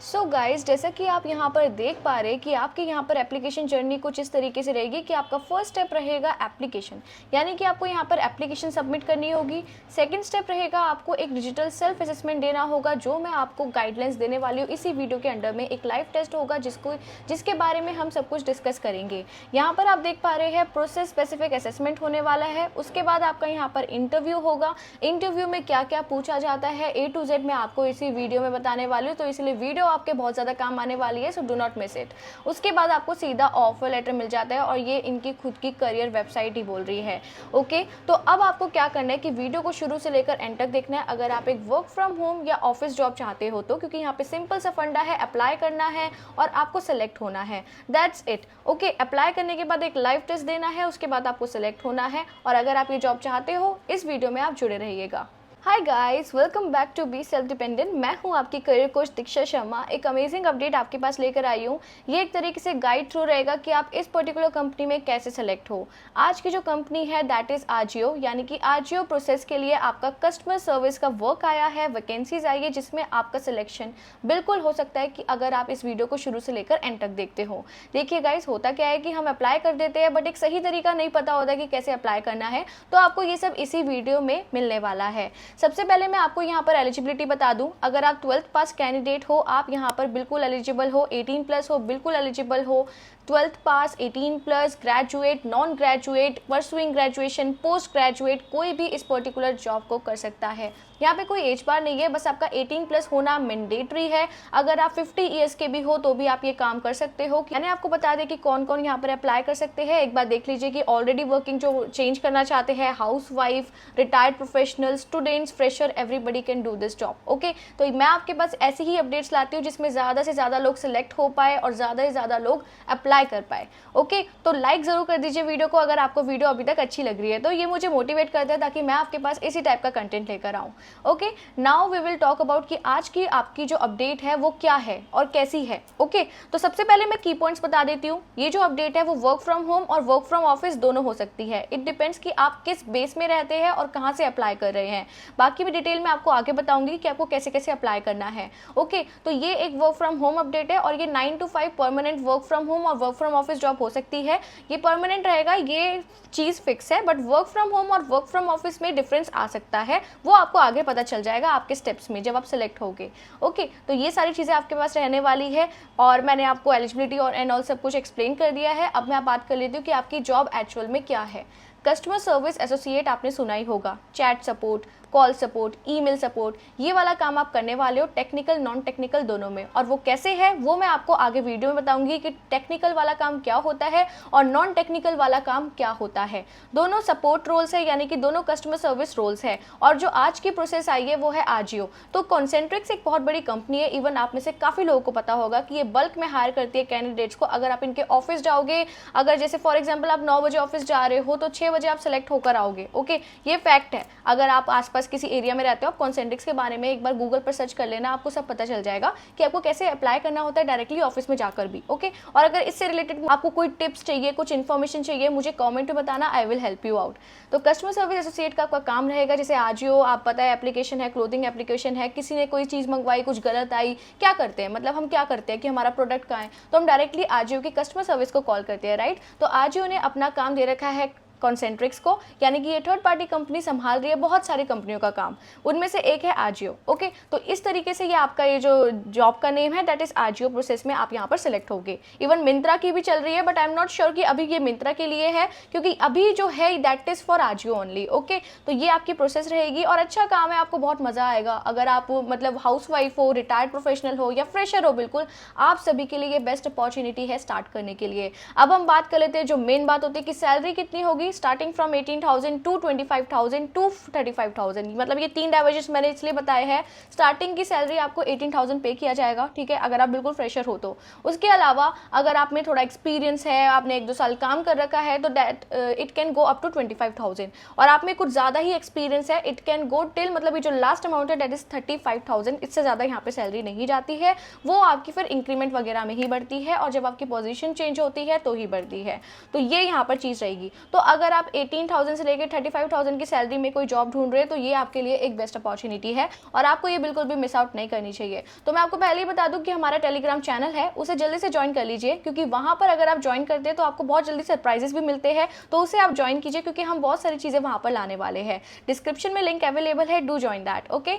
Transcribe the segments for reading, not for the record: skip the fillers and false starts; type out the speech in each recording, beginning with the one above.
So guys, जैसा कि आप यहाँ पर देख पा रहे हैं कि आपके यहाँ पर एप्लीकेशन जर्नी कुछ इस तरीके से रहेगी कि आपका फर्स्ट स्टेप रहेगा एप्लीकेशन, यानी कि आपको यहाँ पर एप्लीकेशन सबमिट करनी होगी। सेकंड स्टेप रहेगा आपको एक डिजिटल सेल्फ असेसमेंट देना होगा, जो मैं आपको गाइडलाइंस देने वाली हूँ इसी वीडियो के अंडर में। एक लाइव टेस्ट होगा जिसके बारे में हम सब कुछ डिस्कस करेंगे। यहाँ पर आप देख पा रहे हैं प्रोसेस स्पेसिफिक असेसमेंट होने वाला है। उसके बाद आपका यहाँ पर इंटरव्यू होगा। इंटरव्यू में क्या क्या पूछा जाता है A to Z मैं आपको इसी वीडियो में बताने वाली हूँ, तो इसलिए वीडियो आपके बहुत ज़्यादा काम आने वाली है, so do not miss it. उसके बाद आपको सीधा ऑफर लेटर मिल जाता है और ये इनकी खुद की करियर वेबसाइट ही बोल रही है। ओके, तो अब आपको क्या करना है कि वीडियो को शुरू से लेकर एंड तक देखना है। अगर आप एक वर्क फ्रॉम होम या ऑफिस जॉब चाहते हो तो, क्योंकि यहाँ पे सिंपल सा फंडा है, अप्लाई करना है और आपको सेलेक्ट होना है, दैट्स इट। ओके, अप्लाई करने के बाद एक लाइव टेस्ट देना है, उसके बाद आपको सेलेक्ट होना है। और अगर आप ये जॉब चाहते हो, इस वीडियो में आप जुड़े रहिएगा। Hi guys, welcome back to be self dependent. मैं हूं आपकी करियर कोच दीक्षा शर्मा। एक अमेजिंग अपडेट आपके पास लेकर आई हूं। ये एक तरीके से गाइड थ्रू रहेगा कि आप इस पर्टिकुलर कंपनी में कैसे सेलेक्ट हो। आज की जो कंपनी है दैट इज आजियो, यानी कि आजियो प्रोसेस के लिए आपका कस्टमर सर्विस का वर्क आया है, वैकेंसीज आई है, जिसमें आपका सिलेक्शन बिल्कुल हो सकता है कि अगर आप इस वीडियो को शुरू से लेकर एंड तक देखते हो। देखिए गाइस, होता क्या है कि हम अप्लाई कर देते हैं बट एक सही तरीका नहीं पता होता कि कैसे अप्लाई करना है, तो आपको ये सब इसी वीडियो में मिलने वाला है। सबसे पहले मैं आपको यहाँ पर एलिजिबिलिटी बता दूं। अगर आप 12th पास कैंडिडेट हो, आप यहाँ पर बिल्कुल एलिजिबल हो। 18 प्लस हो, बिल्कुल एलिजिबल हो। 12th पास, 18 plus, graduate, non graduate, pursuing graduation, post graduate, कोई भी इस पर्टिकुलर जॉब को कर सकता है। यहाँ पे कोई एज बार नहीं है, बस आपका 18 प्लस होना मैंडेटरी है। अगर आप 50 ईयर्स के भी हो तो भी आप ये काम कर सकते हो। मैंने आपको बता दें कि कौन कौन यहाँ पर अप्लाई कर सकते हैं। एक बार देख लीजिए कि ऑलरेडी वर्किंग जो चेंज करना चाहते हैं, house wife, retired professional, students, fresher, everybody can do this job. Okay, तो मैं आपके पास ऐसी ही अपडेट्स लाती हूँ जिसमें ज़्यादा से ज़्यादा लोग सिलेक्ट हो पाए और ज़्यादा से ज़्यादा लोग अप्लाई कर पाए। ओके, तो लाइक ज़रूर कर दीजिए वीडियो को अगर आपको वीडियो अभी तक अच्छी लग रही है, तो ये मुझे मोटिवेट करता है ताकि मैं आपके पास इसी टाइप का कंटेंट लेकर आऊँ। Okay, now we will talk about कि आज की आपकी जो अपडेट है वो क्या है और कैसी है। ओके, तो सबसे पहले मैं की पॉइंट्स बता देती हूँ। ये जो अपडेट है वो वर्क फ्रॉम होम और वर्क फ्रॉम ऑफिस दोनों हो सकती है। इट डिपेंड्स कि आप किस बेस में रहते हैं और कहाँ से अप्लाई कर रहे हैं। बाकी भी डिटेल में आपको आगे बताऊंगी कि आपको कैसे कैसे अप्लाई करना है। ओके, तो ये एक वर्क फ्रॉम होम अपडेट है और ये 9 to 5 permanent work from home और वर्क फ्रॉम ऑफिस जॉब हो सकती है। ये परमानेंट रहेगा, ये चीज़ फिक्स है, बट वर्क फ्रॉम होम और वर्क फ्रॉम ऑफिस में डिफरेंस आ सकता है। वो आपको आगे पता चल जाएगा आपके स्टेप्स में जब आप सेलेक्ट होगे। ओके, तो ये सारी चीज़ें आपके पास रहने वाली है और मैंने आपको एलिजिबिलिटी और एंड ऑल सब कुछ एक्सप्लेन कर दिया है। अब मैं बात कर लेती हूँ कि आपकी जॉब एक्चुअल में क्या है। कस्टमर सर्विस एसोसिएट आपने सुना ही होगा, chat support, call support, email support, ये वाला काम आप करने वाले हो, टेक्निकल नॉन टेक्निकल दोनों में। और वो कैसे है वो मैं आपको आगे वीडियो में बताऊंगी कि टेक्निकल वाला काम क्या होता है और नॉन टेक्निकल वाला काम क्या होता है। दोनों सपोर्ट रोल्स है, यानी कि दोनों कस्टमर सर्विस रोल्स है। और जो आज की प्रोसेस आई है वो है आजियो। तो कॉन्सेंट्रिक्स एक बहुत बड़ी कंपनी है, इवन आप में से काफ़ी लोगों को पता होगा कि ये बल्क में हायर करती है कैंडिडेट्स को। अगर आप इनके ऑफिस जाओगे, अगर जैसे फॉर एग्जाम्पल आप 9 बजे ऑफिस जा रहे हो तो 6 बजे आप सेलेक्ट होकर आओगे। ओके, ये फैक्ट है। अगर आप आसपास किसी एरिया में रहते हो, आप कॉन्सेंट्रिक्स के बारे में एक बार गूगल पर सर्च कर लेना, आपको सब पता चल जाएगा कि आपको कैसे अप्लाई करना होता है डायरेक्टली ऑफिस में जाकर भी। ओके, और अगर इससे रिलेटेड आपको कोई टिप्स चाहिए, कुछ इन्फॉर्मेशन चाहिए, मुझे कमेंट में बताना, आई विल हेल्प यू आउट। तो कस्टमर सर्विस एसोसिएट का आपका काम रहेगा, जैसे आजियो आप पता है एप्लीकेशन है, क्लोथिंग एप्लीकेशन है, किसी ने कोई चीज़ मंगवाई, कुछ गलत आई, क्या करते हैं, मतलब हम क्या करते हैं कि हमारा प्रोडक्ट कहाँ है, तो हम डायरेक्टली आजियो की कस्टमर सर्विस को कॉल करते हैं, राइट। तो आजियो ने अपना काम दे रखा है कॉन्सेंट्रिक्स को, यानी कि ये थर्ड पार्टी कंपनी संभाल रही है बहुत सारी कंपनियों का काम, उनमें से एक है आजियो। ओके, तो इस तरीके से ये आपका ये जो जॉब का नेम है दैट इज आजियो प्रोसेस में आप यहाँ पर सिलेक्ट होगे। इवन मिंत्रा की भी चल रही है, but I am not sure कि अभी ये मिंत्रा के लिए है, क्योंकि अभी जो है that is for Ajio only. Okay, तो ये आपकी प्रोसेस रहेगी और अच्छा काम है, आपको बहुत मजा आएगा। अगर आप मतलब हाउस वाइफ हो, रिटायर्ड प्रोफेशनल हो या फ्रेशर हो, बिल्कुल आप सभी के लिए ये बेस्ट अपॉर्चुनिटी है स्टार्ट करने के लिए। अब हम बात कर लेते हैं, जो मेन बात होती है कि सैलरी कितनी होगी, स्टार्टिंग फ्रॉम 18,000 टू 25,000 टू 35,000। मतलब ये 3 डाइवर्जेंस मैंने इसलिए बताए हैं। स्टार्टिंग की सैलरी आपको 18,000 पे किया जाएगा, ठीक है, अगर आप बिल्कुल फ्रेशर हो तो। उसके अलावा अगर आप में थोड़ा एक्सपीरियंस है, आपने 1-2 साल काम कर रखा है, तो that it can go up to 25,000। और आप में कुछ ज़्यादा ही एक्सपीरियंस है, इट कैन गो टिल, मतलब ये जो लास्ट अमाउंट है दैट इज 35,000। इससे ज़्यादा यहाँ पे सैलरी नहीं जाती है, वो आपकी फिर इंक्रीमेंट वगैरह में ही बढ़ती है और जब आपकी पोजीशन चेंज होती है तो ही बढ़ती है। तो ये यहाँ पर चीज़ रहेगी। तो अगर अगर आप 18,000 से लेकर 35,000 की सैलरी में कोई जॉब ढूंढ रहे हैं तो ये आपके लिए एक बेस्ट अपॉर्चुनिटी है और आपको ये बिल्कुल भी मिस आउट नहीं करनी चाहिए। तो मैं आपको पहले ही बता दूं कि हमारा टेलीग्राम चैनल है, उसे जल्दी से ज्वाइन कर लीजिए, क्योंकि वहां पर अगर आप ज्वाइन करते हैं तो आपको बहुत जल्दी सरप्राइजेस भी मिलते हैं, तो उसे आप ज्वाइन कीजिए क्योंकि हम बहुत सारी चीज़ें वहां पर लाने वाले हैं। डिस्क्रिप्शन में लिंक अवेलेबल है, do join that. Okay,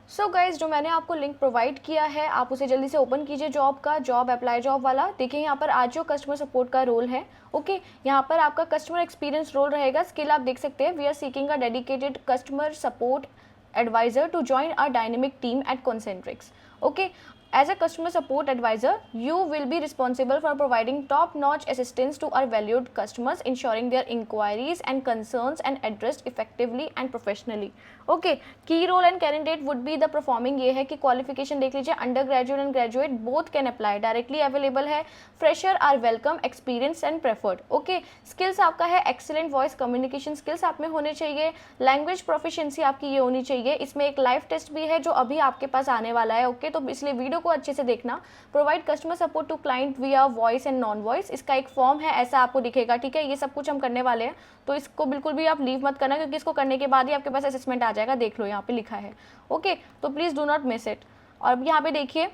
so guys, जो मैंने आपको लिंक प्रोवाइड किया है आप उसे जल्दी से ओपन कीजिए, जॉब अप्लाई जॉब वाला। देखिए यहाँ पर आज जो कस्टमर सपोर्ट का रोल है, ओके, यहाँ पर आपका कस्टमर एक्सपीरियंस रोल रहेगा। स्किल आप देख सकते हैं, we are seeking a dedicated customer support advisor to join our dynamic team at Concentrix. Okay, as a customer support advisor, you will be responsible for providing top-notch assistance to our valued customers, ensuring their inquiries and concerns and addressed effectively and professionally. Okay, key role and candidate would be the performing। ये है कि qualification देख लीजिए, undergraduate and graduate both can apply, directly available है। Fresher are welcome, experience and preferred. Okay, skills आपका है excellent voice communication skills आप में होने चाहिए, लैंग्वेज प्रोफिशिएंसी आपकी ये होनी चाहिए। इसमें एक लाइव टेस्ट भी है जो अभी आपके पास आने वाला है। ओके, तो इसलिए वीडियो को अच्छे से देखना। Provide customer support to client via voice and non voice, इसका एक फॉर्म है, ऐसा आपको दिखेगा। ठीक है, ये सब कुछ हम करने वाले हैं, तो इसको बिल्कुल भी आप लीव मत करना, क्योंकि इसको करने के बाद ही आपके पास असेसमेंट आ जाएगा। देख लो यहाँ पे लिखा है। ओके, तो please do not miss it. और यहाँ पे देखिए,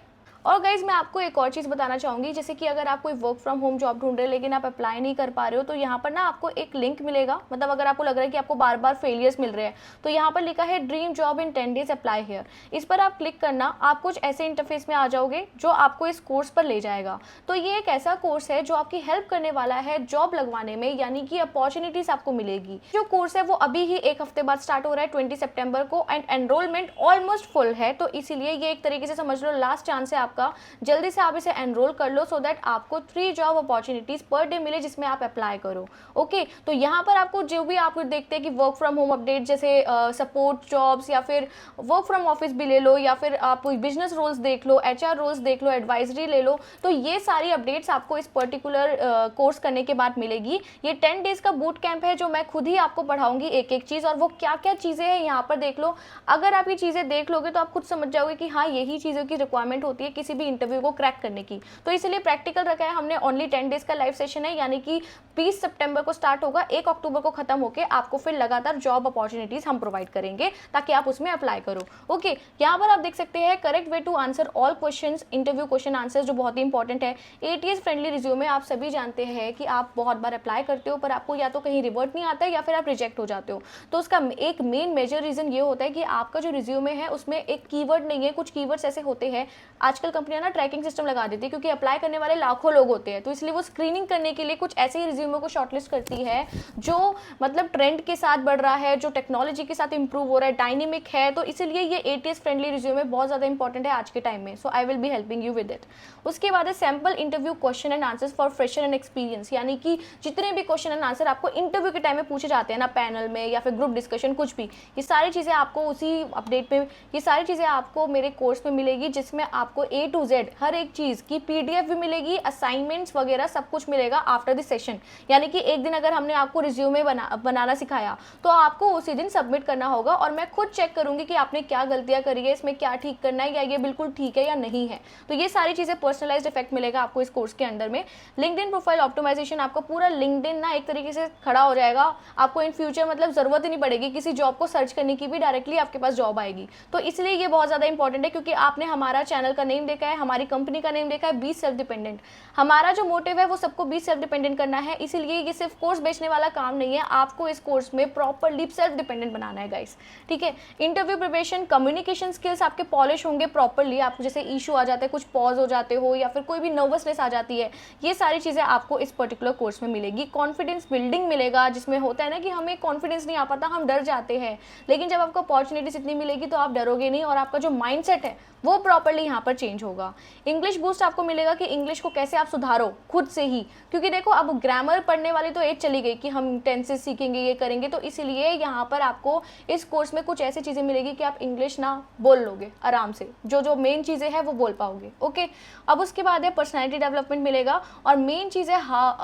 और गाइज मैं आपको एक और चीज़ बताना चाहूँगी, जैसे कि अगर आप कोई वर्क फ्रॉम होम जॉब ढूंढ रहे हैं लेकिन आप अप्लाई नहीं कर पा रहे हो, तो यहाँ पर ना आपको एक लिंक मिलेगा। मतलब अगर आपको लग रहा है कि आपको बार बार फेलियर्स मिल रहे हैं, तो यहाँ पर लिखा है dream job in 10 days apply hair. इस पर आप क्लिक करना, आप कुछ ऐसे इंटरफेस में आ जाओगे जो आपको इस कोर्स पर ले जाएगा। तो ये एक ऐसा कोर्स है जो आपकी हेल्प करने वाला है जॉब लगवाने में, यानी कि अपॉर्चुनिटीज आपको मिलेगी। जो कोर्स है वो अभी ही एक हफ्ते बाद स्टार्ट हो रहा है, 20 सितंबर को, एंड एनरोलमेंट ऑलमोस्ट फुल है। तो इसीलिए ये एक तरीके से समझ लो लास्ट चांस है आपका, जल्दी से आप इसे एनरोल कर लो, सो दैट आपको 3 जॉब अपॉर्चुनिटीज पर डे मिले जिसमें आप अप्लाई करो। ओके, तो यहाँ पर आपको जो भी आप देखते हैं कि वर्क फ्रॉम होम अपडेट, जैसे सपोर्ट जॉब्स या फिर वर्क फ्रॉम ऑफिस भी ले लो, या फिर आप बिजनेस रोल्स देख लो, HR रोल्स देख लो, एडवाइजरी ले लो, तो ये सारी अपडेट्स आपको इस पर्टिकुलर कोर्स करने के बाद मिलेगी। ये 10 डेज का बूट कैंप है जो मैं खुद ही आपको पढ़ाऊंगी एक एक चीज़, और वो क्या क्या चीज़ें हैं यहाँ पर देख लो। अगर आप ये चीज़ें देख लोगे तो आप खुद समझ जाओगे कि हाँ, यही चीज़ों की रिक्वायरमेंट होती है किसी भी इंटरव्यू को क्रैक करने की। तो इसलिए प्रैक्टिकल रखा है हमने, ओनली 10 डेज का लाइव सेशन है, यानी कि 20 सितंबर को स्टार्ट होगा, 1 अक्टूबर को खत्म होकर आपको फिर लगातार जॉब अपॉर्चुनिटीज हम प्रोवाइड करेंगे ताकि आप उसमें अप्लाई करो। ओके, यहाँ पर आप देख सकते हैं correct way to answer all questions, interview question answers, जो बहुत ही इंपॉर्टेंट है। ATS फ्रेंडली रिज्यूमे, आप सभी जानते हैं कि आप बहुत बार अप्लाई करते हो पर आपको या तो कहीं रिवर्ट नहीं आता है या फिर आप रिजेक्ट हो जाते हो। तो उसका एक मेन मेजर रीजन ये होता है कि आपका जो रिज्यूमे है उसमें एक कीवर्ड नहीं है। कुछ कीवर्ड्स ऐसे होते हैं, आजकल कंपनियां ना ट्रैकिंग सिस्टम लगा देती है, क्योंकि अप्लाई करने वाले लाखों लोग होते हैं, तो इसलिए वो स्क्रीनिंग करने के लिए कुछ ऐसे ही रिज्यूमे को शॉर्टलिस्ट करती है जो मतलब ट्रेंड के साथ बढ़ रहा है, जो टेक्नोलॉजी के साथ इंप्रूव हो रहा है, डायनेमिक है। तो इसलिए ये ATS फ्रेंडली रिज्यूमे बहुत ज़्यादा इंपॉर्टेंट है आज के टाइम में। So I will be helping you with it. उसके बाद है sample interview question and answers for fresher and experience, यानी कि जितने भी क्वेश्चन एंड आंसर आपको इंटरव्यू के टाइम में पूछे जाते हैं ना, पैनल में या फिर ग्रुप डिस्कशन, कुछ भी, ये सारी चीज़ें आपको उसी अपडेट में, ये सारी चीज़ें आपको मेरे कोर्स में मिलेगी, जिसमें आपको A to Z हर एक चीज़ की PDF भी मिलेगी, असाइनमेंट्स वगैरह सब कुछ मिलेगा आफ्टर दिस सेशन। यानी कि एक दिन अगर हमने आपको रिज्यूमे बनाना सिखाया तो आपको उसी दिन सबमिट करना होगा, और मैं खुद चेक करूंगी कि आपने क्या गलतियां करी है, इसमें क्या ठीक करना है, या ये बिल्कुल ठीक है या नहीं है। तो ये सारी चीज़ें पर्सनलाइज्ड इफेक्ट मिलेगा आपको इस कोर्स के अंदर में। लिंक्डइन प्रोफाइल ऑप्टिमाइजेशन, आपका पूरा लिंक्डइन ना एक तरीके से खड़ा हो जाएगा। आपको इन फ्यूचर मतलब ज़रूरत ही नहीं पड़ेगी किसी जॉब को सर्च करने की, भी डायरेक्टली आपके पास जॉब आएगी। तो इसलिए ये बहुत ज़्यादा इंपॉर्टेंट है, क्योंकि आपने हमारा चैनल का नेम देखा है, हमारी कंपनी का नेम देखा है, बी सेल्फ डिपेंडेंट। हमारा जो मोटिव है वो सबको बी सेल्फ डिपेंडेंट करना है, इसीलिए ये सिर्फ कोर्स बेचने वाला काम नहीं है, आपको इस कोर्स में प्रॉपरली सेल्फ डिपेंडेंट बनाना है गाइस। ठीक है, इंटरव्यू प्रिपरेशन, कम्युनिकेशन स्किल्स आपके पॉलिश होंगे प्रॉपरली। आपको जैसे इशू आ जाता है, कुछ पॉज हो जाते हो या फिर कोई भी नर्वसनेस आ जाती है, ये सारी चीज़ें आपको इस पर्टिकुलर कोर्स में मिलेगी। कॉन्फिडेंस बिल्डिंग मिलेगा, जिसमें होता है ना कि हमें कॉन्फिडेंस नहीं आ पाता, हम डर जाते हैं, लेकिन जब आपको अपॉर्चुनिटीज इतनी मिलेगी तो आप डरोगे नहीं, और आपका जो माइंडसेट है वो प्रॉपरली यहाँ पर चेंज होगा। इंग्लिश बूस्ट आपको मिलेगा कि इंग्लिश को कैसे आप सुधारो खुद से ही, क्योंकि देखो अब ग्रामर पढ़ने वाली तो एज चली गई कि हम टेंसेस सीखेंगे, ये करेंगे। तो इसीलिए यहाँ पर आपको इस कोर्स में कुछ ऐसी चीज़ें मिलेगी कि आप इंग्लिश ना बोल लोगे आराम से, जो जो मेन चीज़ें हैं वो बोल पाओगे। ओके, अब उसके बाद है पर्सनैलिटी डेवलपमेंट मिलेगा, और मेन चीज़ है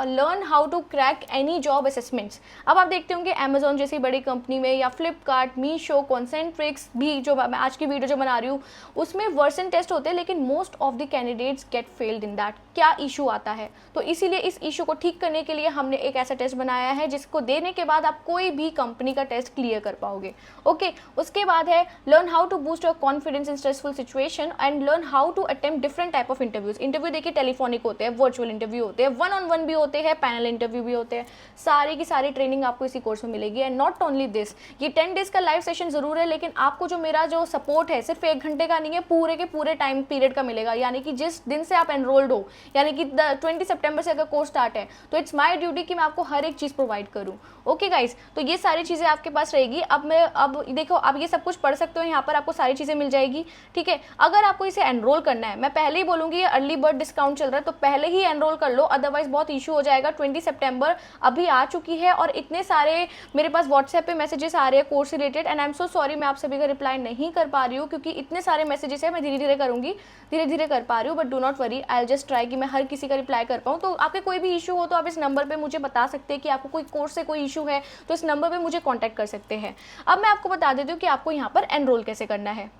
learn how to crack any job assessments. अब आप देखते होंगे अमेजोन जैसी बड़ी कंपनी में, या फ्लिपकार्ट, मीशो, कॉन्सेंट्रिक्स भी, जो मैं आज की वीडियो जो बना रही हूँ उसमें वर्सन टेस्ट होते हैं, लेकिन most of the candidates get failed in that. क्या इशू आता है, तो इसीलिए इस इशू को ठीक करने के के लिए हमने एक ऐसा टेस्ट बनाया है जिसको देने के बाद आप कोई भी कंपनी का टेस्ट क्लियर कर पाओगे। ओके, उसके बाद है learn how to boost your confidence in stressful situation and learn how to attempt different type of interviews. Interview देखिए टेलीफोनिक होते हैं, वर्चुअल इंटरव्यू होते हैं, वन ऑन वन भी होते हैं, पैनल इंटरव्यू भी होते हैं। सारी की सारी ट्रेनिंग आपको इसी कोर्स में मिलेगी। एंड नॉट ओनली दिस, ये 10 डेज का लाइव सेशन जरूर है, लेकिन आपको जो मेरा जो सपोर्ट है सिर्फ 1 घंटे का नहीं है, पूरे के पूरे टाइम पीरियड का मिलेगा। यानी कि जिस दिन से आप एनरोल्ड हो, यानी कि 20 सितंबर से अगर कोर्स स्टार्ट है तो इट्स माय ड्यूटी कि मैं आपको हर एक चीज़ प्रोवाइड करूँ। ओके गाइस, तो ये सारी चीज़ें आपके पास रहेगी। अब देखो, आप ये सब कुछ पढ़ सकते हो, यहाँ पर आपको सारी चीज़ें मिल जाएगी। ठीक है, अगर आपको इसे एनरोल करना है, मैं पहले ही बोलूँगी ये अर्ली बर्ड डिस्काउंट चल रहा है, तो पहले ही एनरोल कर लो, अदरवाइज बहुत इशू हो जाएगा। 20 सितंबर अभी आ चुकी है और इतने सारे मेरे पास व्हाट्सएप पे मैसेजेस आ रहे हैं course related, and I am so sorry मैं आप सभी का रिप्लाई नहीं कर पा रही हूँ, क्योंकि इतने सारे मैसेजेस है। मैं धीरे धीरे करूँगी, धीरे धीरे कर पा रही हूँ, but do not worry, I will just try कि मैं हर किसी का रिप्लाई कर पाऊँ। तो आपके कोई भी इशू हो तो आप इस नंबर पे मुझे बता सकते हैं कि आपको कोई कोर्स से कोई इशू है, तो इस नंबर पे मुझे कांटेक्ट कर सकते हैं। अब मैं आपको बता देती हूँ कि आपको यहाँ पर एनरोल कैसे करना है।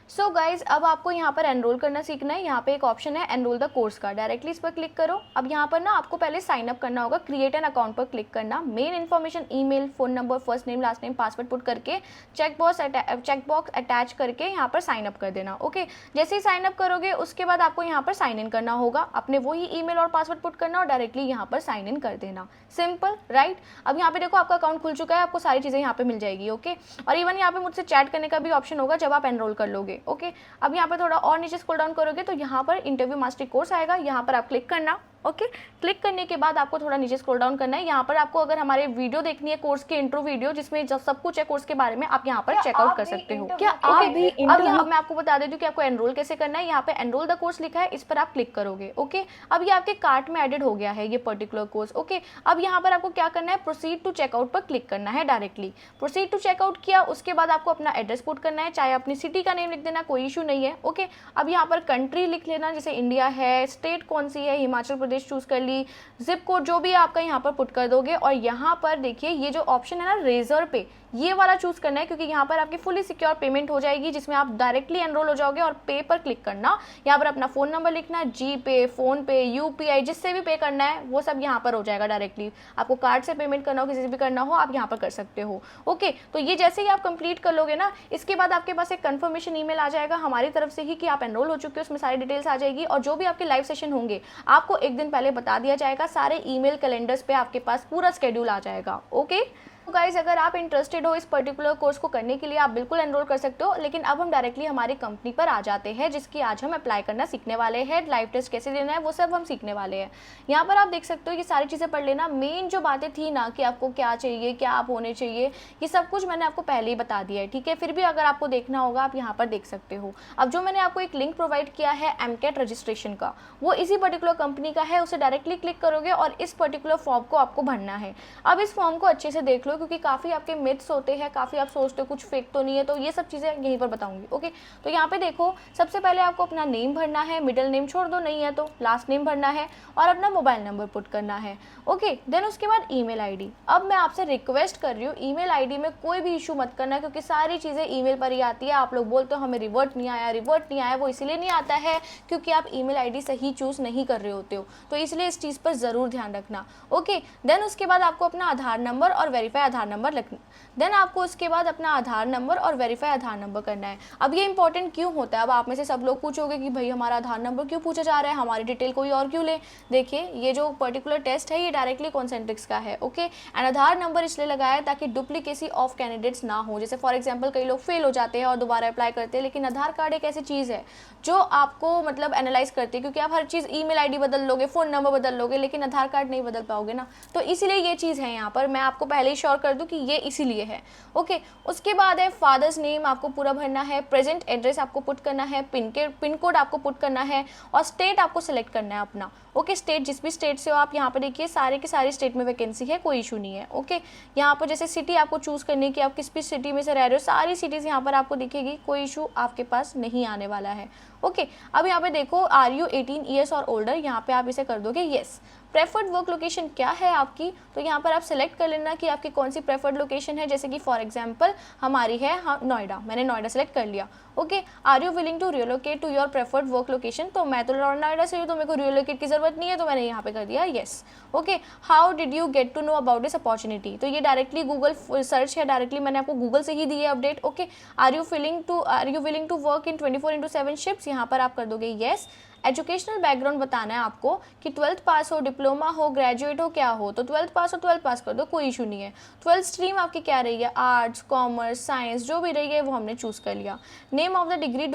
सो गाइज, अब आपको यहाँ पर एनरोल करना सीखना है। यहाँ पे एक ऑप्शन है एनरोल द कोर्स का, डायरेक्टली इस पर क्लिक करो। अब यहाँ पर ना आपको पहले साइन अप करना होगा, क्रिएट एन अकाउंट पर क्लिक करना, main information email, phone number, first name, last name, password put करके चेकबॉक्स अटैच करके यहाँ पर साइन अप कर देना। ओके, जैसे ही साइन अप करोगे उसके बाद आपको यहाँ पर साइन इन करना होगा, अपने वही ईमेल और पासवर्ड पुट करना और डायरेक्टली यहाँ पर साइन इन कर देना। Simple, right. अब यहाँ पे देखो आपका अकाउंट खुल चुका है, आपको सारी चीज़ें यहाँ पे मिल जाएगी। ओके, और इवन यहाँ पे मुझसे चैट करने का भी ऑप्शन होगा जब आप एनरोल कर लोगे। ओके, अब यहाँ पर थोड़ा और नीचे स्क्रॉल डाउन करोगे तो यहाँ पर इंटरव्यू मास्टरी कोर्स आएगा, यहाँ पर आप क्लिक करना। ओके, क्लिक करने के बाद आपको थोड़ा नीचे स्क्रॉल डाउन करना है। यहाँ पर आपको अगर हमारे वीडियो देखनी है कोर्स के इंट्रो वीडियो, जिसमें जब सब कुछ है कोर्स के बारे में, आप यहाँ पर चेकआउट कर सकते हो। क्या आप भी? अब यहाँ मैं आपको बता देती हूँ कि आपको एनरोल कैसे करना है। यहाँ पे एनरोल द कोर्स लिखा है, इस पर आप क्लिक करोगे। ओके, अब ये आपके कार्ट में एडेड हो गया है ये पर्टिकुलर कोर्स। ओके, अब यहाँ पर आपको क्या करना है, प्रोसीड टू चेकआउट पर क्लिक करना है। डायरेक्टली प्रोसीड टू चेकआउट किया, उसके बाद आपको अपना एड्रेस पुट करना है, चाहे अपनी सिटी का नेम लिख देना, कोई इशू नहीं है। ओके, अब यहाँ पर कंट्री लिख लेना, जैसे इंडिया है, स्टेट कौन सी है, हिमाचल प्रदेश चूज कर ली, जिप कोड जो भी आपका यहाँ पर पुट कर दोगे। और यहाँ पर देखिए ये जो ऑप्शन है ना रेजर पे, ये वाला चूज करना है, क्योंकि यहाँ पर आपकी फुली सिक्योर पेमेंट हो जाएगी, जिसमें आप डायरेक्टली एनरोल हो जाओगे। और पे पर क्लिक करना, यहाँ पर अपना फोन नंबर लिखना, जी पे, फोन पे, यूपीआई, जिससे भी पे करना है वो सब यहाँ पर हो जाएगा डायरेक्टली। आपको कार्ड से पेमेंट करना हो, किसी से भी करना हो, आप यहाँ पर कर सकते हो। ओके, तो ये जैसे ही आप कंप्लीट कर लोगे ना, इसके बाद आपके पास एक कंफर्मेशन ईमेल आ जाएगा हमारी तरफ से ही कि आप एनरोल हो चुके हो, उसमें सारी डिटेल्स आ जाएगी। और जो भी आपके लाइव सेशन होंगे आपको एक दिन पहले बता दिया जाएगा, सारे ईमेल कैलेंडर्स पे आपके पास पूरा स्केड्यूल आ जाएगा। ओके गाइज, अगर आप इंटरेस्टेड हो इस पर्टिकुलर कोर्स को करने के लिए, आप बिल्कुल एनरोल कर सकते हो। लेकिन अब हम डायरेक्टली हमारी कंपनी पर आ जाते हैं, जिसकी आज हम अप्लाई करना सीखने वाले हैं। लाइव टेस्ट कैसे देना है वो सब हम सीखने वाले हैं। यहाँ पर आप देख सकते हो ये सारी चीज़ें पढ़ लेना। मेन जो बातें थी ना कि आपको क्या चाहिए, क्या आप होने चाहिए, ये सब कुछ मैंने आपको पहले ही बता दिया है। ठीक है, फिर भी अगर आपको देखना होगा आप यहाँ पर देख सकते हो। अब जो मैंने आपको एक लिंक प्रोवाइड किया है एमकेट रजिस्ट्रेशन का, वो इसी पर्टिकुलर कंपनी का है। उसे डायरेक्टली क्लिक करोगे और इस पर्टिकुलर फॉर्म को आपको भरना है। अब इस फॉर्म को अच्छे से देख लो, क्योंकि काफ़ी आपके मिथ्स होते हैं, काफ़ी आप सोचते हो कुछ फेक तो नहीं है, तो ये सब चीज़ें यहीं पर बताऊंगी। ओके, तो यहाँ पे देखो सबसे पहले आपको अपना नेम भरना है, मिडिल नेम छोड़ दो नहीं है तो लास्ट नेम भरना है, और अपना मोबाइल नंबर पुट करना है। ओके, देन उसके बाद ईमेल आईडी। अब मैं आपसे रिक्वेस्ट कर रही हूँ, ईमेल आईडी में कोई भी इशू मत करना, क्योंकि सारी चीज़ें ईमेल पर ही आती है। आप लोग बोलते हो हमें रिवर्ट नहीं आया, वो इसलिए नहीं आता है क्योंकि आप ईमेल आईडी सही चूज़ नहीं कर रहे होते हो, तो इसलिए इस चीज़ पर ज़रूर ध्यान रखना। ओके, देन उसके बाद आपको अपना आधार नंबर और वेरीफाई आधार नंबर लिखना। देन आपको उसके बाद अपना आधार नंबर और वेरीफाई आधार नंबर करना है। अब ये इंपॉर्टेंट क्यों होता है? अब आप में से सब लोग पूछोगे कि भाई हमारा आधार नंबर क्यों पूछा जा रहा है, हमारी डिटेल कोई और क्यों ले। देखिए ये जो पर्टिकुलर टेस्ट है ये डायरेक्टली कॉन्सेंट्रिक्स का है। ओके, एंड आधार नंबर इसलिए लगाया है ताकि डुप्लीकेसी ऑफ कैंडिडेट्स ना हो। जैसे फॉर एग्जाम्पल कई लोग फेल हो जाते हैं और दोबारा अप्लाई करते हैं, लेकिन आधार कार्ड एक ऐसी चीज़ है जो आपको मतलब एनालाइज करती है, क्योंकि आप हर चीज़ ईमेल आईडी बदल लोगे, फ़ोन नंबर बदल लोगे, लेकिन आधार कार्ड नहीं बदल पाओगे ना। तो इसीलिए ये चीज़ है यहाँ पर, मैं आपको पहले ही श्योर कर दूँ कि ये इसीलिए है। ओके, उसके बाद है फादर्स नेम आपको पूरा भरना है, प्रेजेंट एड्रेस आपको पुट करना है, पिन कोड आपको पुट करना है, और स्टेट आपको सेलेक्ट करना है अपना। ओके, स्टेट जिस भी स्टेट से हो आप, यहाँ पर देखिए सारे के सारे स्टेट में वैकेंसी है, कोई इशू नहीं है। ओके, यहाँ पर जैसे सिटी आपको चूज़ करनी कि आप किस भी सिटी में से रह रहे हो, सारी सिटीज़ यहाँ पर आपको दिखेगी, कोई इशू आपके पास नहीं आने वाला है। ओके, अब यहाँ पे देखो आर यू 18 ईयर्स और ओल्डर, यहाँ पे आप इसे कर दोगे येस। प्रेफर्ड वर्क लोकेशन क्या है आपकी, तो यहाँ पर आप सेलेक्ट कर लेना कि आपकी कौन सी प्रेफर्ड लोकेशन है, जैसे कि फॉर एग्जांपल हमारी है नोएडा, मैंने नोएडा सेलेक्ट कर लिया। Okay, are you willing to relocate to your preferred work location, तो मैं तो नोएडा से हूँ तो मेरे को रिलोकेट की जरूरत नहीं है, तो मैंने यहाँ पे कर दिया yes. Okay, how did you get to know about this opportunity, तो ये डायरेक्टली गूगल सर्च है, डायरेक्टली मैंने आपको गूगल से ही दी है update. Okay, are you willing to work in 24/7 shifts, यहाँ पर आप कर दोगे येस। एजुकेशनल बैकग्राउंड बताना है आपको कि 12th पास हो, डिप्लोमा हो, ग्रेजुएट हो, क्या हो, तो 12th पास हो 12th पास कर दो, कोई इशू नहीं है। 12th स्ट्रीम आपकी क्या रही है, आर्ट्स, कॉमर्स, साइंस, जो भी रही है वो हमने चूज़ कर लिया। Name of the degree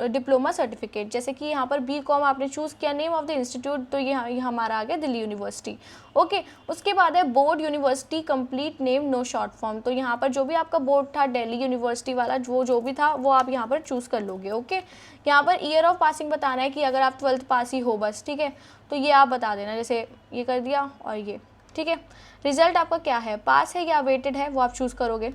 diploma certificate, जैसे कि यहाँ पर BCom आपने चूज़ किया, नेम ऑफ द इंस्टीट्यूट, तो ये हमारा आ गया दिल्ली यूनिवर्सिटी। ओके, उसके बाद है board university complete name no short form, तो यहाँ पर जो भी आपका बोर्ड था दिल्ली यूनिवर्सिटी वाला जो भी था वो आप यहाँ पर चूज़ कर लोगे। ओके, यहाँ पर ईयर ऑफ पासिंग बताना है कि अगर आप 12th पास ही हो बस, ठीक है, तो ये आप बता देना, जैसे ये कर दिया और ये, ठीक है। रिजल्ट आपका क्या है, पास है या वेटेड है, वो आप चूज़ करोगे।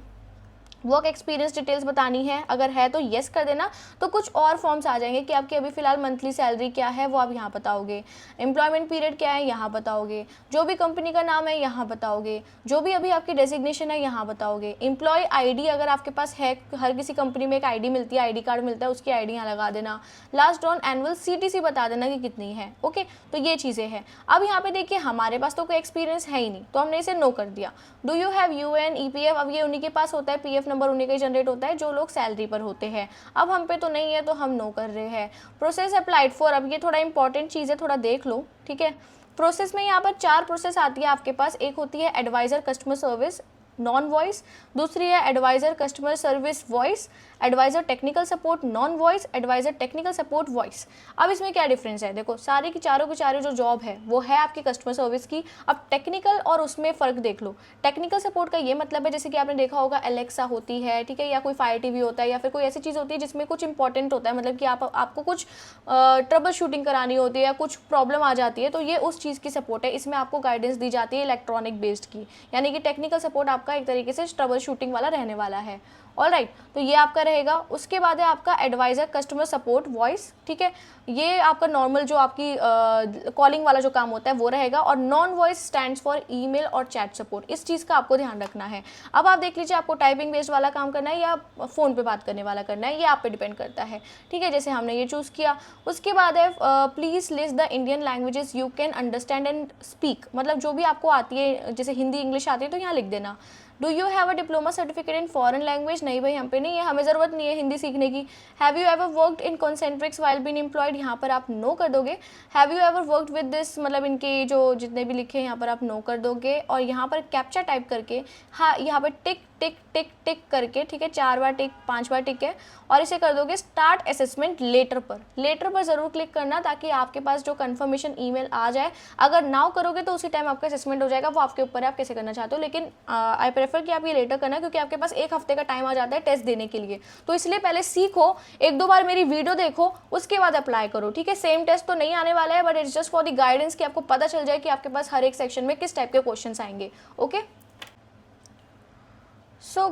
वर्क एक्सपीरियंस डिटेल्स बतानी है, अगर है तो येस कर देना, तो कुछ और फॉर्म्स आ जाएंगे कि आपकी अभी फिलहाल मंथली सैलरी क्या है वो आप यहाँ बताओगे, एम्प्लॉयमेंट पीरियड क्या है यहाँ बताओगे, जो भी कंपनी का नाम है यहाँ बताओगे, जो भी अभी आपकी डेजिग्नेशन है यहाँ बताओगे, एम्प्लॉय आईडी अगर आपके पास है, हर किसी कंपनी में एक आईडी मिलती है, आईडी कार्ड मिलता है, उसकी आईडी यहाँ लगा देना, लास्ट ऑन एनुअल CTC बता देना कि कितनी है। ओके, तो ये चीज़ें हैं। अब यहाँ पे देखिए हमारे पास तो कोई एक्सपीरियंस है ही नहीं, तो हमने इसे नो कर दिया। Do you have UN EPF, अब ये उन्हीं के पास होता है, PF नंबर उन्हीं का ही जनरेट होता है जो लोग सैलरी पर होते हैं। अब हम पे तो नहीं है तो हम नो कर रहे हैं। प्रोसेस अप्लाइड फॉर, अब ये थोड़ा इंपॉर्टेंट चीज़ है, थोड़ा देख लो, ठीक है। प्रोसेस में यहाँ पर 4 प्रोसेस आती है आपके पास, एक होती है advisor customer service non voice, दूसरी है advisor customer service voice, advisor technical support non voice, advisor technical support voice. अब इसमें क्या डिफरेंस है, देखो सारी की चारों जो जॉब है वो है आपकी कस्टमर सर्विस की। अब टेक्निकल और उसमें फ़र्क देख लो। टेक्निकल सपोर्ट का ये मतलब है, जैसे कि आपने देखा होगा एलेक्सा होती है, ठीक है, या कोई फायर TV होता है, या फिर कोई ऐसी चीज़ होती है जिसमें कुछ इंपॉर्टेंट होता है, मतलब कि आपको कुछ ट्रबल शूटिंग करानी होती है या कुछ प्रॉब्लम आ जाती है, तो ये उस चीज़ की सपोर्ट है, इसमें आपको गाइडेंस दी जाती है इलेक्ट्रॉनिक बेस्ड की, यानी कि टेक्निकल सपोर्ट आपका एक तरीके से ट्रबल शूटिंग वाला रहने वाला है। ऑलराइट, तो ये आपका रहेगा। उसके बाद है आपका एडवाइज़र कस्टमर सपोर्ट वॉइस, ठीक है, ये आपका नॉर्मल जो आपकी कॉलिंग वाला जो काम होता है वो रहेगा, और non voice stands for email और चैट सपोर्ट, इस चीज़ का आपको ध्यान रखना है। अब आप देख लीजिए आपको टाइपिंग बेस्ड वाला काम करना है या फ़ोन पे बात करने वाला करना है, ये आप पे डिपेंड करता है, ठीक है, जैसे हमने ये चूज़ किया। उसके बाद है please list the Indian languages you can understand and speak, मतलब जो भी आपको आती है, जैसे हिंदी इंग्लिश आती है तो यहाँ लिख देना। Do you have a diploma certificate in foreign language, नहीं भाई हम पे नहीं है, हमें ज़रूरत नहीं है हिंदी सीखने की। Have you ever worked in Concentrix while been employed, यहाँ पर आप नो कर दोगे। Have you ever worked with this, मतलब इनके जो जितने भी लिखे हैं यहाँ पर आप नो कर दोगे, और यहाँ पर कैप्चा टाइप करके हाँ यहाँ पर टिक टिक टिक टिक करके, ठीक है, 4 बार टिक 5 बार टिक है, और इसे कर दोगे स्टार्ट असेसमेंट लेटर पर। लेटर पर ज़रूर क्लिक करना ताकि आपके पास जो कंफर्मेशन ईमेल आ जाए। अगर नाउ करोगे तो उसी टाइम आपका असेसमेंट हो जाएगा, वो आपके ऊपर है आप कैसे करना चाहते हो, लेकिन आई प्रेफर कि आप ये लेटर करना, क्योंकि आपके पास 1 हफ्ते का टाइम आ जाता है टेस्ट देने के लिए, तो इसलिए पहले सीखो, 1-2 बार मेरी वीडियो देखो, उसके बाद अप्लाई करो, ठीक है। सेम टेस्ट तो नहीं आने वाला है, but it's just for the guidance कि आपको पता चल जाए कि आपके पास हर एक सेक्शन में किस टाइप के क्वेश्चन आएंगे। ओके, सो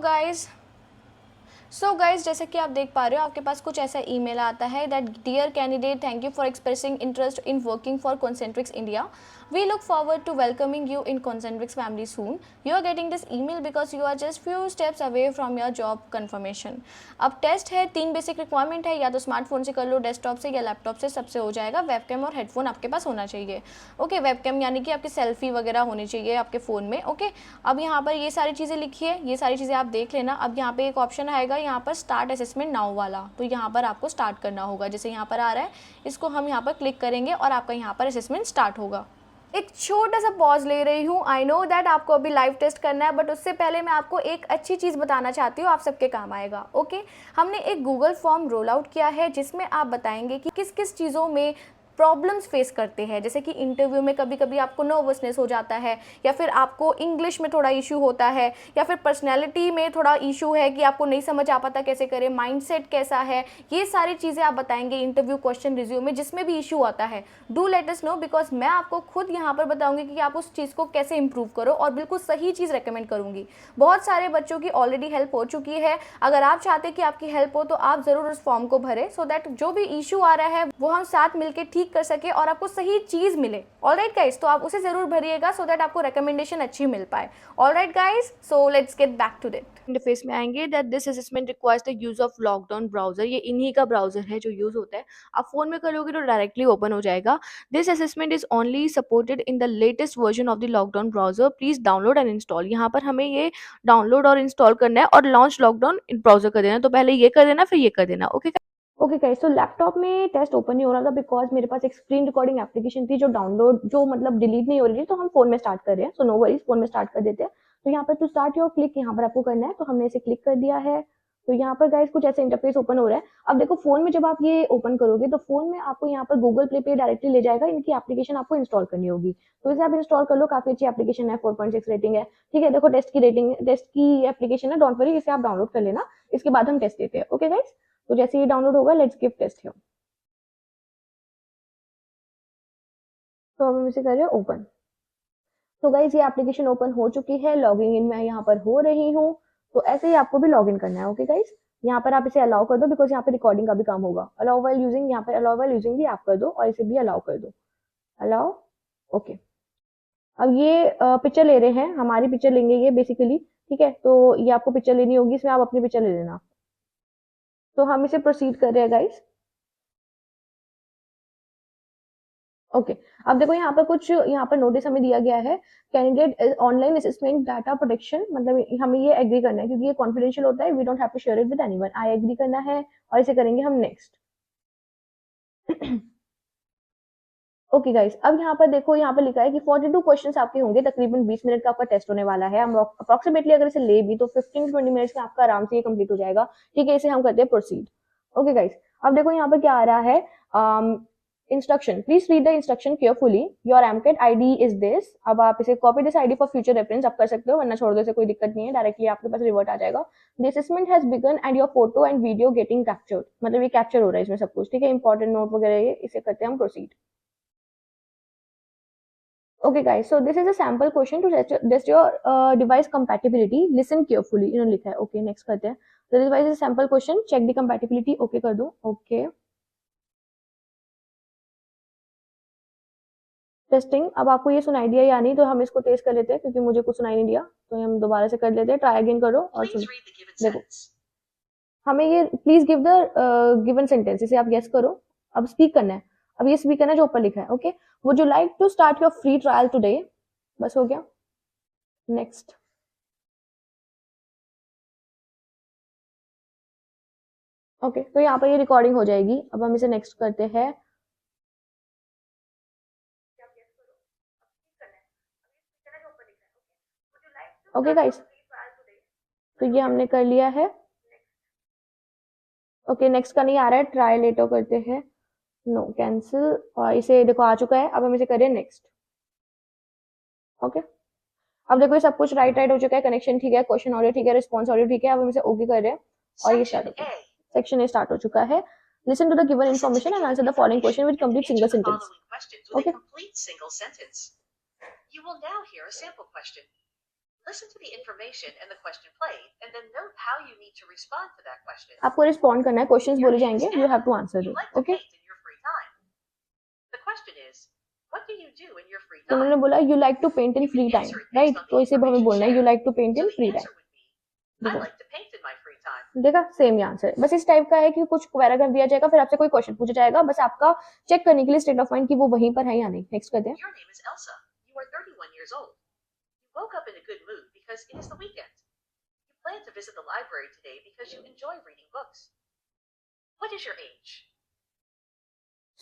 गाइज जैसे कि आप देख पा रहे हो आपके पास कुछ ऐसा ईमेल आता है that dear candidate, thank you for expressing interest in working for Concentrix India, we look forward to welcoming you in Concentrix family soon, you are getting this email because you are just few steps away from your job confirmation. अब test है, 3 basic requirement है, या तो smartphone से कर लो, desktop से या laptop से, सबसे हो जाएगा। वेबकैम और हेडफोन आपके पास होना चाहिए। ओके, वेबकैम यानी कि आपकी सेल्फी वगैरह होनी चाहिए आपके फ़ोन में। ओके, अब यहाँ पर ये सारी चीज़ें लिखी है, ये सारी चीज़ें आप देख लेना। अब यहाँ पे एक ऑप्शन आएगा यहाँ पर स्टार्ट असेसमेंट नाउ वाला, तो यहाँ पर आपको स्टार्ट करना होगा, जैसे यहाँ पर आ रहा है, इसको हम यहाँ पर क्लिक करेंगे और आपका यहाँ पर असेसमेंट स्टार्ट होगा। एक छोटा सा पॉज ले रही हूँ, आई नो दैट आपको अभी लाइव टेस्ट करना है, बट उससे पहले मैं आपको एक अच्छी चीज़ बताना चाहती हूँ, आप सबके काम आएगा। ओके, हमने एक गूगल फॉर्म रोल आउट किया है जिसमें आप बताएंगे कि किस किस चीज़ों में प्रॉब्लम्स फेस करते हैं, जैसे कि इंटरव्यू में कभी कभी आपको नर्वसनेस हो जाता है, या फिर आपको इंग्लिश में थोड़ा इशू होता है, या फिर पर्सनैलिटी में थोड़ा इशू है कि आपको नहीं समझ आ पाता कैसे करें, माइंडसेट कैसा है, ये सारी चीज़ें आप बताएंगे इंटरव्यू क्वेश्चन रिज्यूम में जिसमें भी इशू आता है। Do let us know, because मैं आपको खुद यहाँ पर बताऊँगी कि आप उस चीज़ को कैसे इंप्रूव करो, और बिल्कुल सही चीज़ रिकमेंड करूँगी। बहुत सारे बच्चों की ऑलरेडी हेल्प हो चुकी है, अगर आप चाहते कि आपकी हेल्प हो तो आप ज़रूर उस फॉर्म को भरें, सो दैट जो भी इशू आ रहा है वो हम साथ मिलकर ठीक ठीक कर सके और आपको सही चीज़ मिले। ऑलराइट गाइस, तो आप उसे ज़रूर भरिएगा सो दैट आपको रिकमेंडेशन अच्छी मिल पाए। Alright guys, so let's get back to that. Interface में आएंगे that this assessment requires the use of lockdown browser. ये इन्हीं का ब्राउजर है जो यूज़ होता है। आप फ़ोन में करोगे तो डायरेक्टली ओपन हो जाएगा। This assessment is only supported in the latest version of the lockdown browser, please download and install. यहाँ पर हमें ये डाउनलोड और इंस्टॉल करना है और लॉन्च लॉकडाउन ब्राउजर कर देना। तो पहले ये कर देना, फिर ये कर देना। ओके ओके गाइस, तो लैपटॉप में टेस्ट ओपन नहीं हो रहा था बिकॉज मेरे पास एक स्क्रीन रिकॉर्डिंग एप्लीकेशन थी जो डाउनलोड जो मतलब डिलीट नहीं हो रही थी, तो हम फोन में स्टार्ट कर रहे हैं। सो नो वरीज, फोन में स्टार्ट कर देते हैं। तो यहाँ पर टू स्टार्ट योर क्लिक यहाँ पर आपको करना है, तो हमने इसे क्लिक कर दिया है। तो यहाँ पर गाइस कुछ ऐसे इंटरफेस ओपन हो रहा है। अब देखो फोन में जब आप ये ओपन करोगे तो फोन में आपको यहाँ पर गूगल प्ले पे डायरेक्टली ले जाएगा, इनकी एप्लीकेशन आपको इंस्टॉल करनी होगी। तो इसे आप इंस्टॉल कर लो, काफी अच्छी एप्लीकेशन है, 4.6 रेटिंग है। ठीक है, देखो टेस्ट की रेटिंग, टेस्ट की एप्लीकेशन है, डोंट वरी, इसे आप डाउनलोड कर लेना। इसके बाद हम टेस्ट देते हैं। ओके गाइस, तो जैसे ये डाउनलोड होगा, लेट्स गिव टेस्ट हियर। तो अब हम इसे कर रहे हैं ओपन। तो गाइज ये एप्लीकेशन ओपन हो चुकी है, लॉगिंग इन मैं यहाँ पर हो रही हूँ। तो ऐसे ही आपको भी लॉग इन करना है। ओके गाइज, यहाँ पर आप इसे अलाउ कर दो बिकॉज यहाँ पे रिकॉर्डिंग का भी काम होगा। अलाउ वाइल यूजिंग, यहाँ पर अलाउ वाइल यूजिंग भी आप कर दो और इसे भी अलाउ कर दो। Allow, okay. अब ये पिक्चर ले रहे हैं, हमारी पिक्चर लेंगे ये बेसिकली। ठीक है, तो ये आपको पिक्चर लेनी होगी, इसमें आप अपनी पिक्चर ले लेना। तो हम इसे प्रोसीड कर रहे हैं गाइज। ओके अब देखो यहाँ पर कुछ, यहाँ पर नोटिस हमें दिया गया है, candidate online assessment data protection, मतलब हमें ये एग्री करना है क्योंकि ये कॉन्फिडेंशियल होता है। We don't have to share it with anyone. I agree करना है और इसे करेंगे हम नेक्स्ट। ओके गाइस, अब यहाँ पर देखो, यहाँ पर लिखा है कि 42 क्वेश्चंस आपके होंगे, तकरीबन 20 मिनट का आपका टेस्ट होने वाला है। हम अप्रोक्सीमेटली अगर इसे ले भी तो 15 to 20 मिनट्स में आपका आराम से ये कंप्लीट हो जाएगा। ठीक है, इसे हम करते हैं प्रोसीड। ओके गाइस, अब देखो यहाँ पर क्या आ रहा है, instruction, please read the instruction carefully, your AMCAT ID is this. अब आप इसे copy this ID for future reference आप कर सकते हो, वरना छोड़ दो, इसे कोई दिक्कत नहीं है, डायरेक्टली आपके पास रिवर्ट आ जाएगा। The assessment has begin and your photo and video getting captured, मतलब ये कैप्चर हो रहा है इसमें सब कुछ। ठीक है, इंपॉर्टेंट नोट वगैरह ये, इसे करते हैं हम proceed. Okay guys, so this is a sample question to test your device compatibility. Listen carefully, इन्होंने लिखा है। Okay, next करते हैं। The device is a sample question. Check the compatibility. Okay कर दो। Okay. टेस्टिंग, अब आपको ये सुनाई दिया या नहीं, तो हम इसको तेज कर लेते हैं क्योंकि मुझे कुछ सुनाई नहीं दिया, तो हम दोबारा से कर लेते हैं। ट्राई अगेन करो और सुनो। देखो हमें ये please give the given sentence, इसे आप गेस करो। अब स्पीक करना है, अब ये स्पीक करना है जो ऊपर लिखा है। Okay, would you like to start your free trial today? बस हो गया, नेक्स्ट। ओके तो यहाँ पर ये रिकॉर्डिंग हो जाएगी। अब हम इसे नेक्स्ट करते हैं। ओके गाइस, तो ये हमने कर लिया है। ओके नेक्स्ट का नहीं आ रहा है, ट्राई लेटर करते हैं। No, cancel. और इसे देखो आ चुका है, अब हम इसे करें नेक्स्ट। ओके अब देखो ये सब कुछ राइट राइट हो चुका है, कनेक्शन ठीक है, क्वेश्चन ऑडियो ठीक है, रिस्पॉन्स ऑडियो ठीक है। अब हम इसे ओके कर रहे हैं और ये स्टार्ट हो गया। सेक्शन ए स्टार्ट हो चुका है। Listen to the given information and answer the following question with complete single sentence. Okay You will now hear a sample question. Listen to the information and the question played, and then note how you need to respond to that question. आपको respond करना है, questions बोले जाएंगे, you have to answer You them. like to Okay? paint in your free time. The question is, what do you do in your free तो time? उन्होंने बोला you like to paint in free time, right? तो इसे हमें बोलना है you like to paint So in the free answer time. would be, I देखो like to paint in my free time. देखा, सेम ही आंसर। बस इस टाइप का है कि कुछ पैराग्राफ दिया जाएगा, फिर आपसे कोई क्वेश्चन पूछा जाएगा, बस आपका चेक करने के लिए स्टेट ऑफ माइंड कि वो वहीं पर है या नहीं। नेक्स्ट करते हैं। Your name is Elsa. You are 31 years old. You woke up in a good mood because it is the weekend. You plan to visit the library today because you enjoy reading books. What is your age?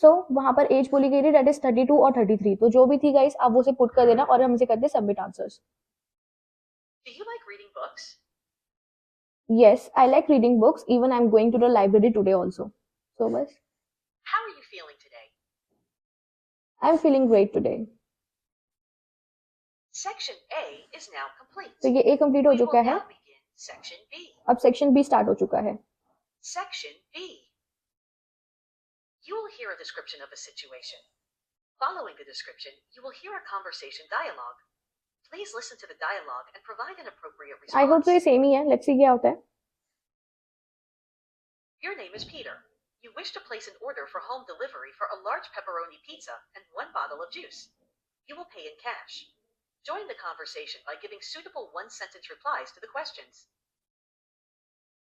सो वहां पर as बोली गई थी, date is 32 और 33, तो जो भी थी गाइस आप वो उसे पुट कर देना और हम इसे करते हैं submit answers. Do you like reading books? Yes, I like reading books. Even I'm going to the library today also. So बस How are you feeling today? I'm feeling great today. Section A is now complete. तो ये A complete हो We चुका will है, now begin Section B. अब section B start हो चुका है। Section B. You will hear a description of a situation. Following the description, you will hear a conversation dialogue. Please listen to the dialogue and provide an appropriate response. I hope तो ये same ही है, let's see क्या होता है। Your name is Peter. You wish to place an order for home delivery for a large pepperoni pizza and 1 bottle of juice. You will pay in cash. Join the conversation by giving suitable one-sentence replies to the questions.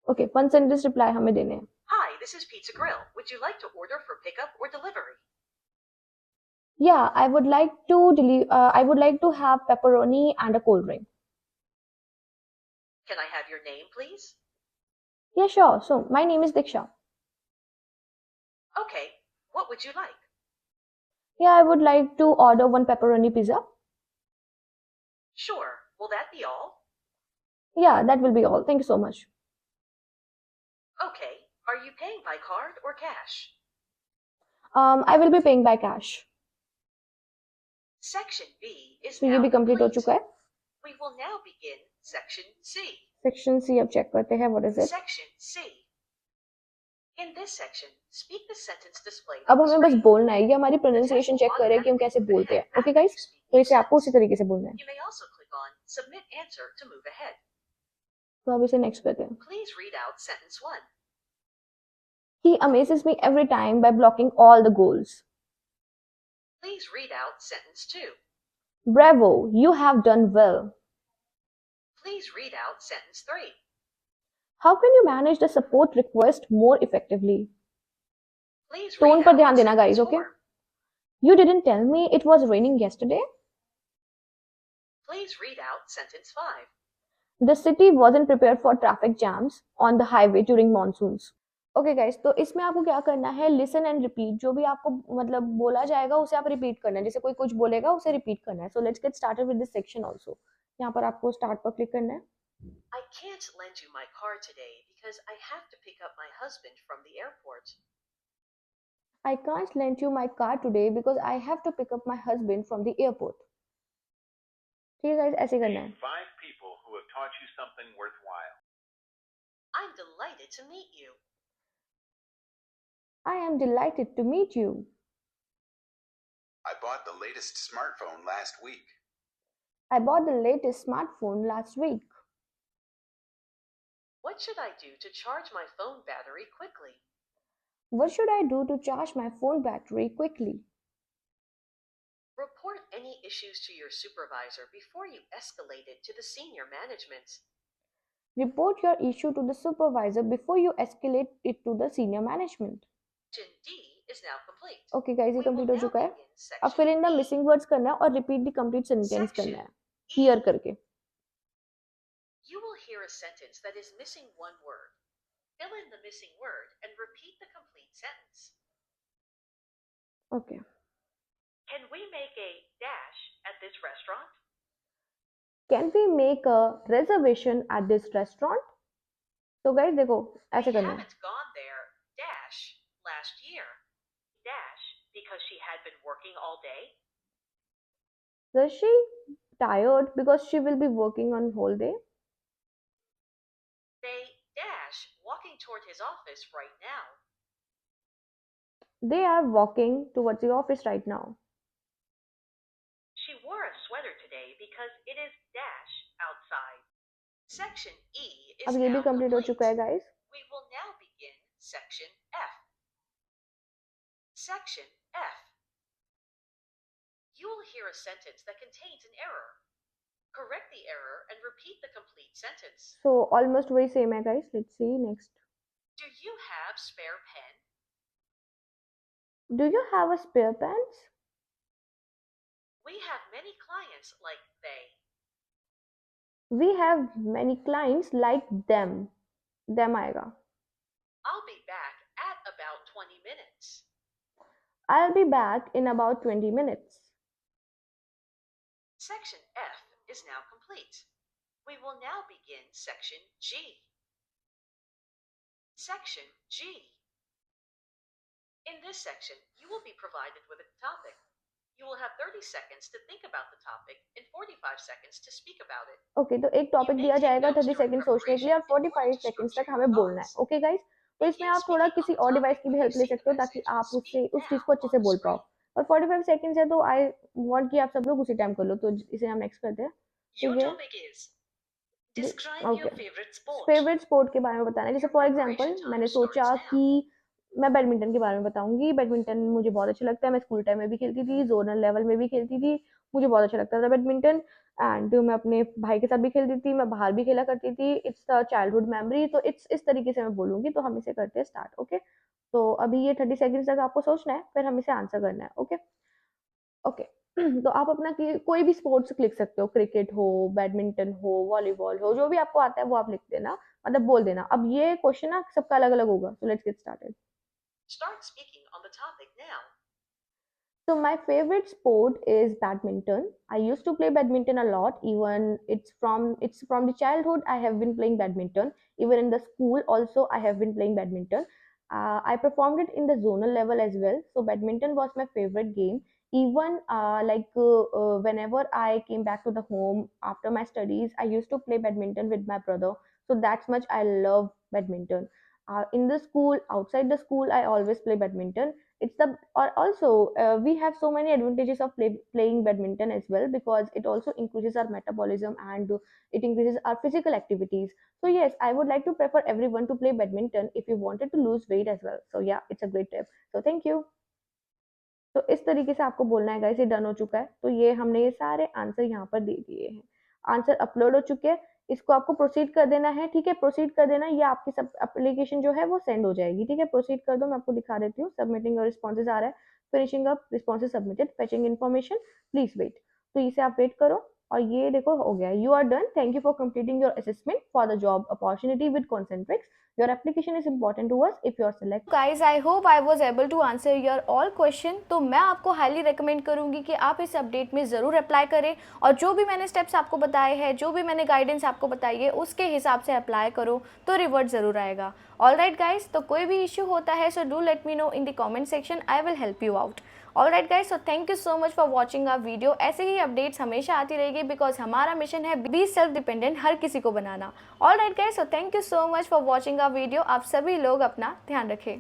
Okay, 1 sentence reply हमें देने हैं. Hi, this is Pizza Grill. Would you like to order for pickup or delivery? Yeah, I would like to have pepperoni and a cold drink. Can I have your name, please? Yeah, sure. So my name is Diksha. Okay, what would you like? Yeah, I would like to order 1 pepperoni pizza. Sure, will that be all? Yeah, that will be all. Thank you so much. Okay, are you paying by card or cash? I will be paying by cash. Section B is तो ये now भी complete हो complete. चुका है. We will now begin Section C. Section C अब check करते हैं. What is it? Section C. In this section, speak the sentence displayed अब on the हमें बस screen. बोलना है. ये हमारी प्रोनाउंसिएशन चेक करे कि हम कैसे बोलते हैं. ओके गाइस, तो इसे आपको उसी तरीके से बोलना है. You may also click on Submit Answer to move ahead. तो अब इसे नेक्स्ट करते हैं. Please read out sentence 1. He amazes me every time by blocking all the goals. Please read out sentence 2. Bravo, you have done well. Please read out sentence 3. How can you manage the support request more effectively? Please Tone read पर out ध्यान देना sentence guys, okay? 4. You didn't tell me it was raining yesterday. Please read out sentence 5. The city wasn't prepared for traffic jams on the highway during monsoons. Okay guys, तो इसमें आपको क्या करना है, listen and repeat. जो भी आपको मतलब बोला जाएगा उसे आप रिपीट करना है. जैसे कोई कुछ बोलेगा उसे रिपीट करना है. सो let's get started with this section also. यहाँ पर आपको स्टार्ट पर क्लिक करना है. I can't lend you my car today because I have to pick up my husband from the airport. I can't lend you my car today because I have to pick up my husband from the airport. ठीक है guys, ऐसे करना है. 5 people who have taught you something worthwhile. I'm delighted to meet you. I am delighted to meet you. I bought the latest smartphone last week. I bought the latest smartphone last week. What should I do to charge my phone battery quickly? What should I do to charge my phone battery quickly? Report any issues to your supervisor before you escalate it to the senior management. Report your issue to the supervisor before you escalate it to the senior management. Section D is now complete. Okay guys, ये We will complete हो now चुका है. begin अब फिर in the section E. Missing words करना है और repeat the complete sentence करना है हियर करके. You will hear a sentence that is missing one word. Fill in the missing word and repeat the complete sentence. Okay. Can we make a dash at this restaurant? Can we make a reservation at this restaurant? तो guys देखो ऐसे We करना है. haven't gone there dash last year. Dash because she had been working all day. Was she tired because she will be working on whole day? They dash walking toward his office right now. They are walking towards the office right now. She wore a sweater today because it is dash outside. Section E is अब ये भी now complete हो complete. चुका है guys. We will now begin section F. Section F. You will hear a sentence that contains an error. Correct the error and repeat the complete sentence. So almost वही same है guys. Let's see next. Do you have spare pen? Do you have a spare pens? We have many clients like they. We have many clients like them. Them आएगा. I'll be back at about 20 minutes. I'll be back in about 20 minutes. Section F is now complete. We will now begin section G. Section G. In this section, you will be provided with a topic. You will have 30 seconds to think about the topic and 45 seconds to speak about it. Okay, तो एक topic दिया जाएगा 30 second सोचने के लिए और 45 seconds तक हमें बोलना है. ओके गाइस, तो इसमें आप थोड़ा किसी और डिवाइस की भी हेल्प ले सकते हो ताकि आप उससे उस चीज को अच्छे से बोल पाओ. और 45 सेकंड्स है तो आई वांट कि आप सब लोग उसी टाइम कर लो. तो इसे हम नेक्स्ट करते हैं. Your ठीक है. topic is describe your Okay. favorite sport. Favourite sport के बारे में बताना है. जैसे फॉर एग्जांपल मैंने सोचा कि मैं बैडमिंटन के बारे में बताऊंगी। बैडमिंटन मुझे बहुत अच्छा लगता है, मैं स्कूल टाइम में भी खेलती थी, जोनल लेवल में भी खेलती थी, मुझे बहुत अच्छा लगता था बैडमिंटन। एंड मैं अपने भाई के साथ भी खेलती थी, मैं बाहर भी खेला करती थी। इट्स अ चाइल्डहुड मेमोरी, तो इट्स इस तरीके से मैं बोलूंगी। तो हम इसे करते हैं स्टार्ट। ओके, तो अभी ये 30 सेकेंड्स तक आपको सोचना है, फिर हम इसे आंसर करना है। Okay okay. तो आप अपना कोई भी स्पोर्ट्स लिख सकते हो, क्रिकेट हो, बैडमिंटन हो, वॉलीबॉल हो, जो भी आपको आता है वो आप लिख देना, मतलब बोल देना। अब ये क्वेश्चन ना सबका अलग अलग होगा, सो let's get started. Start speaking on the topic now. So my favorite sport is badminton. I used to play badminton a lot. Even it's from the childhood I have been playing badminton. Even in the school also I have been playing badminton. I performed it in the zonal level as well. So badminton was my favorite game. Even whenever I came back to the home after my studies, I used to play badminton with my brother. So that's much I love badminton. In the school, outside the school, I always play badminton. It's the or also we have so many advantages of playing badminton as well, because it also increases our metabolism and it increases our physical activities. So yes, I would like to prefer everyone to play badminton if you wanted to lose weight as well. So yeah, it's a great tip. So thank you. तो इस तरीके से आपको बोलना है guys. ये done हो चुका है, तो ये हमने ये सारे आंसर यहाँ पर दे दिए हैं। आंसर अपलोड हो चुके हैं, इसको आपको प्रोसीड कर देना है। ठीक है, प्रोसीड कर देना, ये आपकी सब एप्लीकेशन जो है वो सेंड हो जाएगी। ठीक है, प्रोसीड कर दो, मैं आपको दिखा देती हूँ। सबमिटिंग और रिस्पॉन्सेज आ रहा है, finishing up responses submitted, fetching information, please wait. तो इसे आप वेट करो, और ये देखो हो गया। You are done, thank you for completing your assessment for the job opportunity with Concentrix. Your application is important to us if you are selected. Guys, I hope I was able to answer your all question. तो मैं आपको highly recommend करूंगी कि आप इस update में ज़रूर apply करें, और जो भी मैंने स्टेप्स आपको बताए हैं, जो भी मैंने गाइडेंस आपको बताई है, उसके हिसाब से अप्लाई करो, तो रिवर्ट ज़रूर आएगा। ऑल राइट गाइज, तो कोई भी इश्यू होता है so do let me know in the comment section, I will help you out. All right guys, so thank you so much for watching our video. ऐसे ही updates हमेशा आती रहेगी, बिकॉज हमारा मिशन है बी सेल्फ डिपेंडेंट, हर किसी को बनाना। All right guys, so thank you so much for watching our video. आप सभी लोग अपना ध्यान रखें।